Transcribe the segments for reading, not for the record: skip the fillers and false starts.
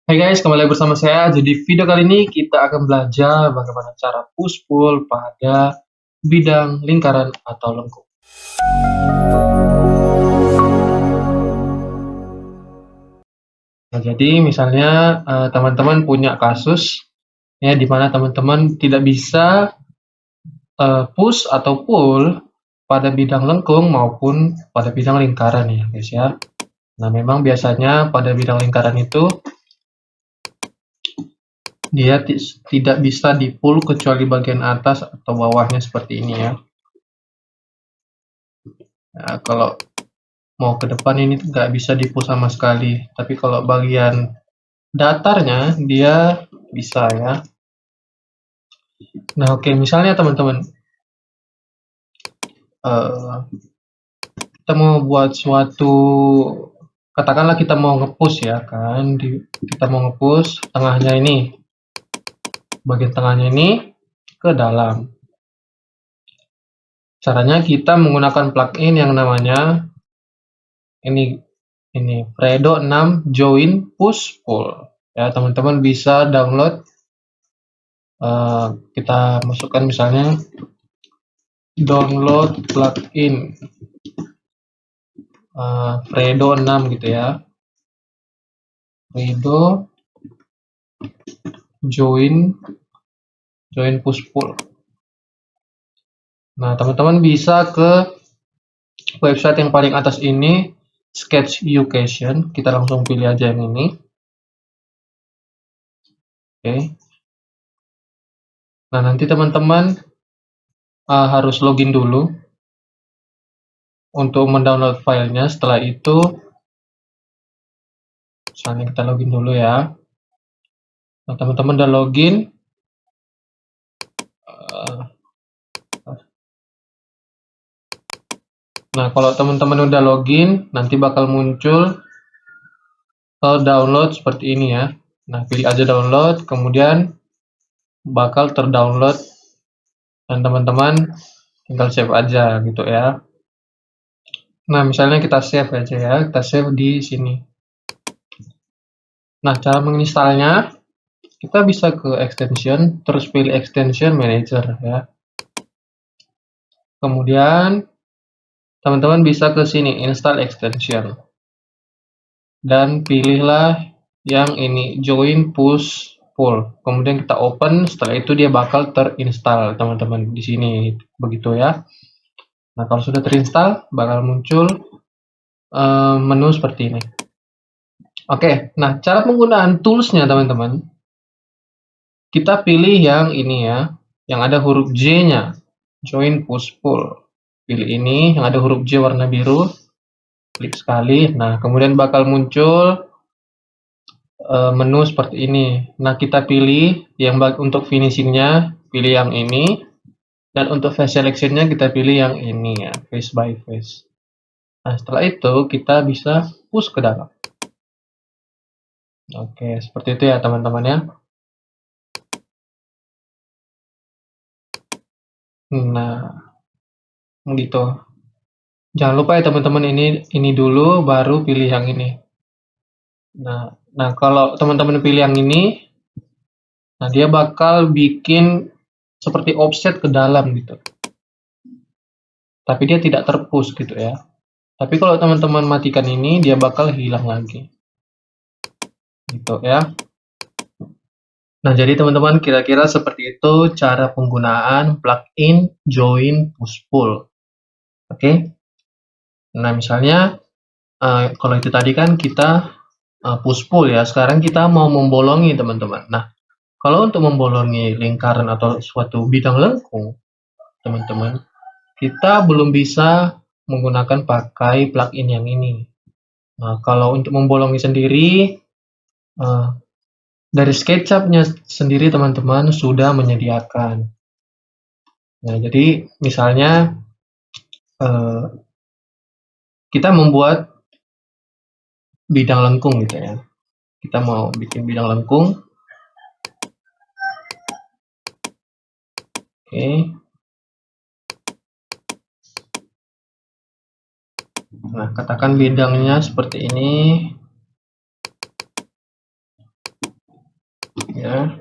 Hai guys, kembali lagi bersama saya. Jadi video kali ini kita akan belajar bagaimana cara push pull pada bidang lingkaran atau lengkung. Nah, jadi misalnya teman-teman punya kasus ya di mana teman-teman tidak bisa push atau pull pada bidang lengkung maupun pada bidang lingkaran ya guys ya. Nah, memang biasanya pada bidang lingkaran itu dia tidak bisa di-pull kecuali bagian atas atau bawahnya seperti ini ya. Nah, kalau mau ke depan ini nggak bisa di-pull sama sekali. Tapi kalau bagian datarnya dia bisa ya. Nah, oke, misalnya teman-teman kita mau buat suatu, katakanlah kita mau nge-push ya kan, kita mau nge-push tengahnya ini, bagian tengahnya ini ke dalam. Caranya kita menggunakan plugin yang namanya ini Fredo 6 Join Push Pull. Ya, teman-teman bisa download. Kita masukkan misalnya download plugin Fredo 6 gitu ya. Fredo join push pull. Nah, teman-teman bisa ke website yang paling atas ini, Sketch Education. Kita langsung pilih aja yang ini. Oke. Nah, nanti teman-teman harus login dulu untuk mendownload filenya. Setelah itu, misalnya kita login dulu ya. Nah, teman-teman udah login. Nah, kalau teman-teman udah login, nanti bakal muncul download seperti ini ya. Nah, pilih aja download, kemudian bakal terdownload dan teman-teman tinggal save aja gitu ya. Nah, misalnya kita save aja ya, kita save di sini. Nah, cara menginstalnya, kita bisa ke extension, terus pilih extension manager ya. Kemudian teman-teman bisa ke sini, install extension. Dan pilihlah yang ini, join push pull. Kemudian kita open, setelah itu dia bakal terinstall teman-teman di sini, begitu ya. Nah, kalau sudah terinstall, bakal muncul menu seperti ini. Oke, nah cara penggunaan toolsnya teman-teman, kita pilih yang ini ya, yang ada huruf J-nya, join push pull. Pilih ini, yang ada huruf J warna biru, klik sekali. Nah, kemudian bakal muncul menu seperti ini. Nah, kita pilih yang untuk finishingnya, pilih yang ini, dan untuk face selection-nya kita pilih yang ini ya, face by face. Nah, setelah itu kita bisa push ke dalam. Oke, seperti itu ya teman-teman ya. Nah, gitu. Jangan lupa ya teman-teman, ini dulu baru pilih yang ini. Nah, kalau teman-teman pilih yang ini, nah dia bakal bikin seperti offset ke dalam gitu. Tapi dia tidak terpush gitu ya. Tapi kalau teman-teman matikan ini, dia bakal hilang lagi. Gitu ya. Nah, jadi teman-teman kira-kira seperti itu cara penggunaan plugin join push pull. Oke. Nah, misalnya kalau itu tadi kan kita push pull ya. Sekarang kita mau membolongi teman-teman. Nah, kalau untuk membolongi lingkaran atau suatu bidang lengkung, teman-teman, kita belum bisa menggunakan pakai plugin yang ini. Nah, kalau untuk membolongi sendiri, dari SketchUp-nya sendiri teman-teman sudah menyediakan. Nah, jadi misalnya kita membuat bidang lengkung gitu ya. Kita mau bikin bidang lengkung. Oke. Nah, katakan bidangnya seperti ini. ya.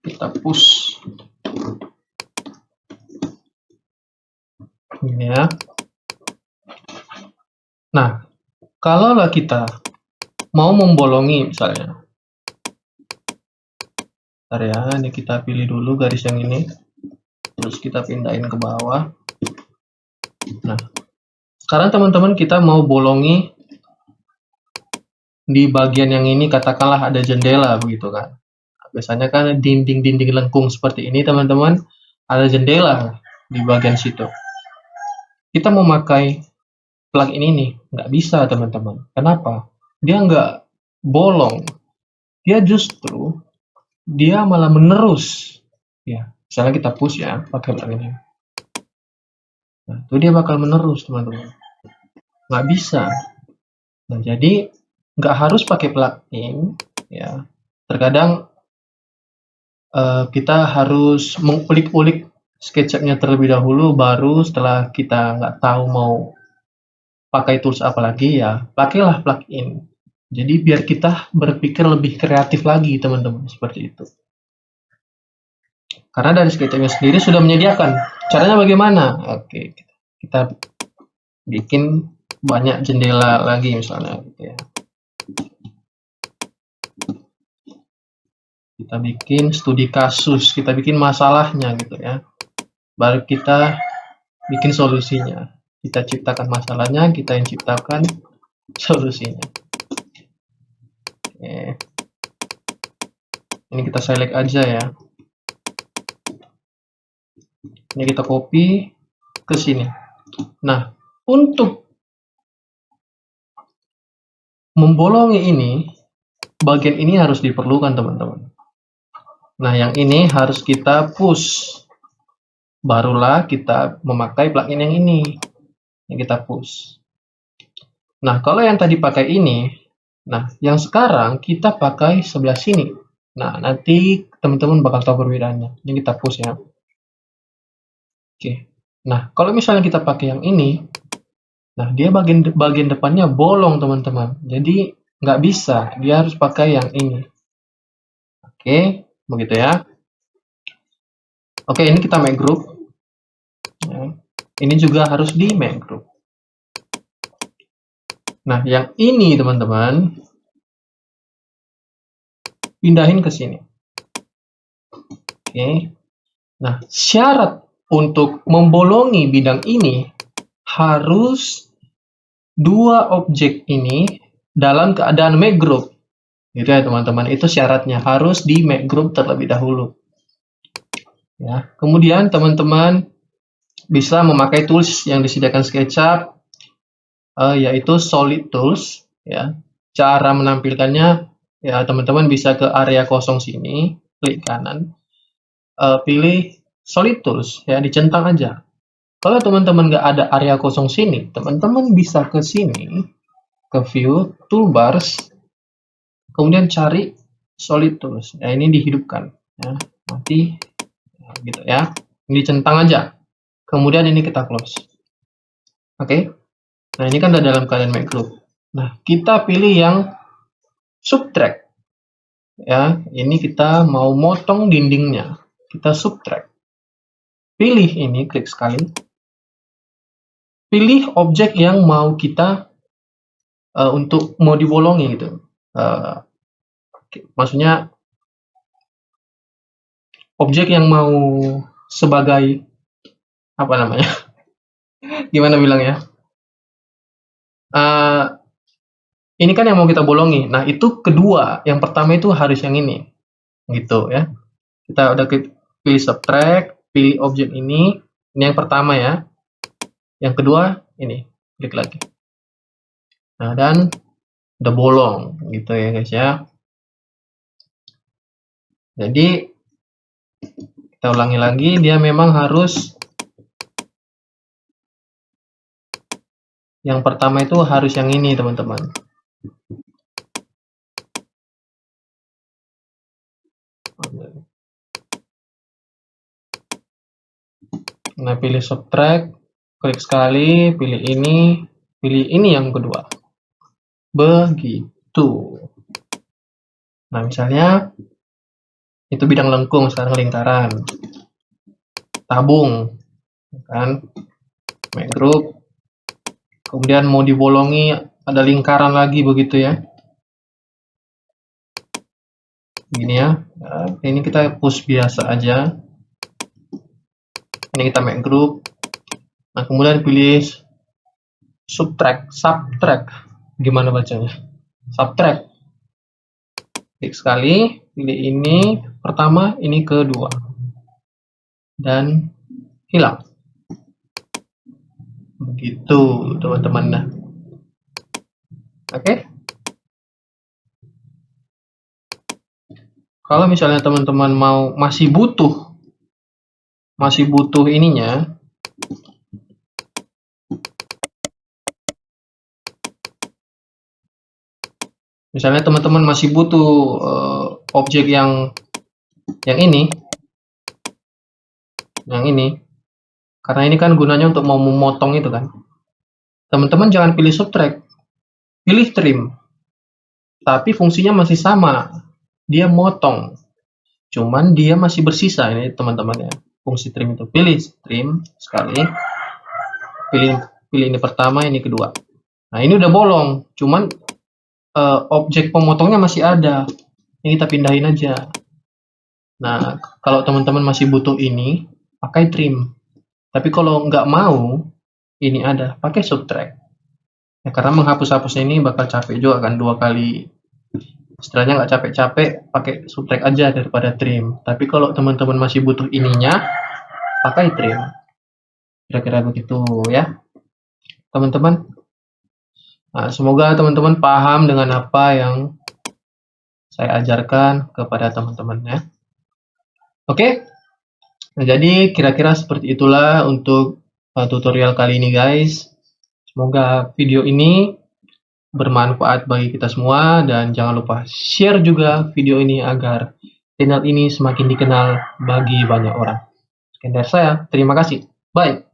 Kita push ini ya. Nah, kalaulah kita mau membolongi misalnya, bentar ya, ini kita pilih dulu garis yang ini, terus kita pindahin ke bawah. Nah, sekarang teman-teman kita mau bolongi di bagian yang ini, katakanlah ada jendela begitu kan. Biasanya kan dinding-dinding lengkung seperti ini teman-teman, ada jendela di bagian situ. Kita mau pakai plugin ini, nggak bisa teman-teman. Kenapa? Dia nggak bolong, dia malah menerus. Ya, misalnya kita push ya, pakai plugin ini. Nah, itu dia bakal menerus teman-teman. Nggak bisa. Nah, jadi nggak harus pakai plugin ya. Terkadang kita harus mengulik-ulik SketchUp-nya terlebih dahulu, baru setelah kita nggak tahu mau pakai tools apa lagi ya, pakailah plugin. Jadi biar kita berpikir lebih kreatif lagi teman-teman, seperti itu. Karena dari SketchUp-nya sendiri sudah menyediakan. Caranya bagaimana? Oke, kita bikin banyak jendela lagi misalnya gitu ya. Kita bikin studi kasus, kita bikin masalahnya gitu ya. Baru kita bikin solusinya. Kita ciptakan masalahnya, kita yang ciptakan solusinya. Oke. Ini kita select aja ya. Ini kita copy ke sini. Nah, untuk membolongi ini, bagian ini harus diperlukan teman-teman. Nah, yang ini harus kita push. Barulah kita memakai plugin yang ini. Yang kita push. Nah, kalau yang tadi pakai ini, nah, yang sekarang kita pakai sebelah sini. Nah, nanti teman-teman bakal tahu perbedaannya. Ini kita push ya. Oke. Nah, kalau misalnya kita pakai yang ini, nah dia bagian depannya bolong teman-teman. Jadi nggak bisa, dia harus pakai yang ini. Oke, begitu ya. Oke, ini kita make group. Ya. Ini juga harus di make group. Nah, yang ini teman-teman, pindahin ke sini. Oke. Nah, syarat untuk membolongi bidang ini harus dua objek ini dalam keadaan make group. Gitu ya teman-teman, itu syaratnya, harus di make group terlebih dahulu. Ya, kemudian teman-teman bisa memakai tools yang disediakan SketchUp, yaitu Solid Tools. Ya, cara menampilkannya, ya teman-teman bisa ke area kosong sini, klik kanan, pilih Solid Tools, ya dicentang aja. Kalau teman-teman nggak ada area kosong sini, teman-teman bisa ke sini, ke View, Toolbars, kemudian cari Solid Tools. Ya, ini dihidupkan. Ya, nanti gitu ya. Ini centang aja. Kemudian ini kita close. Oke. Nah, ini kan udah dalam keadaan make group. Nah, kita pilih yang subtract. Ya, ini kita mau motong dindingnya. Kita subtract. Pilih ini, klik sekali. Pilih objek yang mau kita untuk mau dibolongi gitu. Maksudnya objek yang mau sebagai apa namanya? Gimana bilangnya? Ini kan yang mau kita bolongi. Nah, itu kedua. Yang pertama itu harus yang ini. Gitu ya. Kita udah pilih subtract, pilih objek ini. Ini yang pertama ya. Yang kedua, ini. Klik lagi. Nah, dan udah bolong. Gitu ya guys ya. Jadi, kita ulangi lagi. Dia memang harus yang pertama itu harus yang ini teman-teman. Nah, pilih subtract, klik sekali, pilih ini, pilih ini yang kedua. Begitu. Nah, misalnya itu bidang lengkung, sekarang lingkaran. Tabung, kan? Make group. Kemudian mau dibolongi, ada lingkaran lagi begitu ya. Gini ya. Nah, ini kita push biasa aja. Ini kita make group. Nah, kemudian pilih subtract. Gimana bacanya? Subtract. Klik sekali, pilih ini pertama, ini kedua. Dan hilang. Begitu, teman-teman. Nah. Oke. Kalau misalnya teman-teman masih butuh ininya, misalnya teman-teman masih butuh objek yang ini, karena ini kan gunanya untuk mau memotong itu kan. Teman-teman jangan pilih subtract, pilih trim. Tapi fungsinya masih sama, dia motong. Cuman dia masih bersisa ini teman-teman ya. Fungsi trim itu pilih trim sekali. Pilih ini pertama, ini kedua. Nah, ini udah bolong, cuman objek pemotongnya masih ada. Ini kita pindahin aja. Nah, kalau teman-teman masih butuh ini, pakai trim. Tapi kalau nggak mau, ini ada, pakai subtract. Ya, karena menghapus-hapus ini bakal capek juga kan, 2 kali. Istilahnya nggak capek-capek, pakai subtract aja daripada trim. Tapi kalau teman-teman masih butuh ininya, pakai trim. Kira-kira begitu ya, teman-teman. Nah, semoga teman-teman paham dengan apa yang saya ajarkan kepada teman-teman ya. Oke, nah, jadi kira-kira seperti itulah untuk tutorial kali ini guys. Semoga video ini bermanfaat bagi kita semua, dan jangan lupa share juga video ini agar channel ini semakin dikenal bagi banyak orang. Sekian dari saya, terima kasih. Bye.